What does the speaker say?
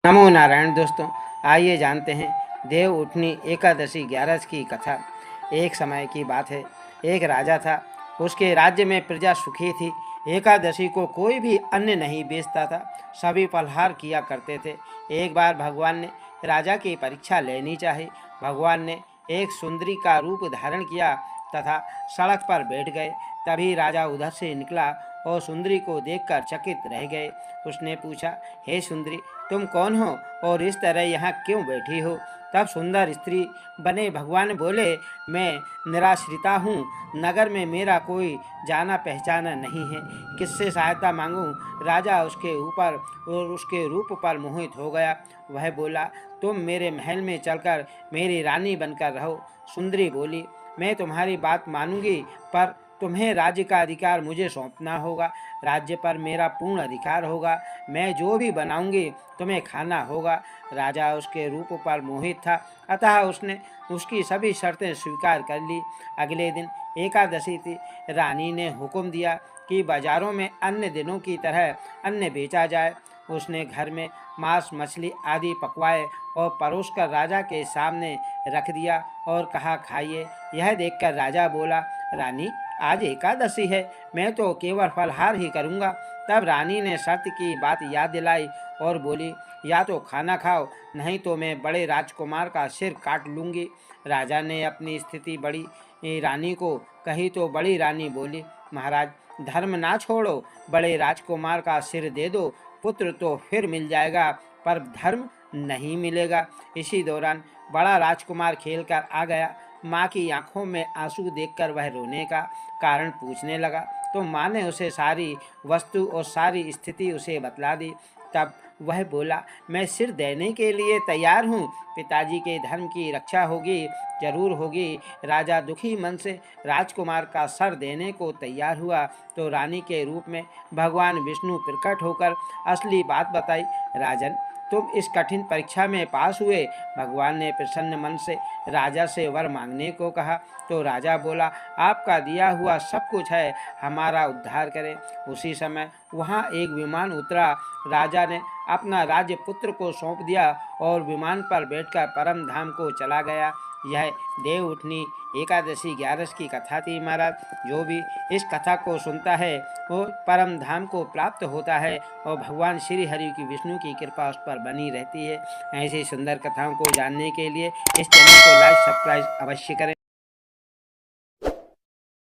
नमो नारायण दोस्तों, आइए जानते हैं देव उठनी एकादशी ग्यारस की कथा। एक समय की बात है, एक राजा था। उसके राज्य में प्रजा सुखी थी। एकादशी को कोई भी अन्न नहीं बेचता था, सभी फलाहार किया करते थे। एक बार भगवान ने राजा की परीक्षा लेनी चाही। भगवान ने एक सुंदरी का रूप धारण किया तथा सड़क पर बैठ गए। तभी राजा उधर से निकला और सुंदरी को देखकर चकित रह गए। उसने पूछा, हे सुंदरी, तुम कौन हो और इस तरह यहाँ क्यों बैठी हो? तब सुंदर स्त्री बने भगवान बोले, मैं निराश्रिता हूँ। नगर में मेरा कोई जाना पहचाना नहीं है, किससे सहायता मांगूं? राजा उसके ऊपर और उसके रूप पर मोहित हो गया। वह बोला, तुम मेरे महल में चलकर मेरी रानी बनकर रहो। सुंदरी बोली, मैं तुम्हारी बात मानूंगी, पर तुम्हें राज्य का अधिकार मुझे सौंपना होगा। राज्य पर मेरा पूर्ण अधिकार होगा। मैं जो भी बनाऊंगी तुम्हें खाना होगा। राजा उसके रूप पर मोहित था, अतः उसने उसकी सभी शर्तें स्वीकार कर ली। अगले दिन एकादशी थी। रानी ने हुक्म दिया कि बाजारों में अन्य दिनों की तरह अन्न बेचा जाए। उसने घर में मांस मछली आदि पकवाए और परोसकर राजा के सामने रख दिया और कहा, खाइए। यह देखकर राजा बोला, रानी, आज एकादशी है, मैं तो केवल फलहार ही करूँगा। तब रानी ने शर्त की बात याद दिलाई और बोली, या तो खाना खाओ, नहीं तो मैं बड़े राजकुमार का सिर काट लूँगी। राजा ने अपनी स्थिति बड़ी रानी को कही तो बड़ी रानी बोली, महाराज, धर्म ना छोड़ो, बड़े राजकुमार का सिर दे दो। पुत्र तो फिर मिल जाएगा, पर धर्म नहीं मिलेगा। इसी दौरान बड़ा राजकुमार खेलकर आ गया। माँ की आंखों में आंसू देखकर वह रोने का कारण पूछने लगा, तो माँ ने उसे सारी वस्तु और सारी स्थिति उसे बतला दी। तब वह बोला, मैं सिर देने के लिए तैयार हूँ। पिताजी के धर्म की रक्षा होगी, जरूर होगी। राजा दुखी मन से राजकुमार का सर देने को तैयार हुआ तो रानी के रूप में भगवान विष्णु प्रकट होकर असली बात बताई। राजन, तुम इस कठिन परीक्षा में पास हुए। भगवान ने प्रसन्न मन से राजा से वर मांगने को कहा तो राजा बोला, आपका दिया हुआ सब कुछ है, हमारा उद्धार करें। उसी समय वहाँ एक विमान उतरा। राजा ने अपना राज्य पुत्र को सौंप दिया और विमान पर बैठकर परम धाम को चला गया। यह देव उठनी एकादशी ग्यारस की कथा थी महाराज। जो भी इस कथा को सुनता है वो परम धाम को प्राप्त होता है और भगवान श्री हरि की विष्णु की कृपा उस पर बनी रहती है। ऐसी सुंदर कथाओं को जानने के लिए इस चैनल को लाइक सब्सक्राइब अवश्य करें।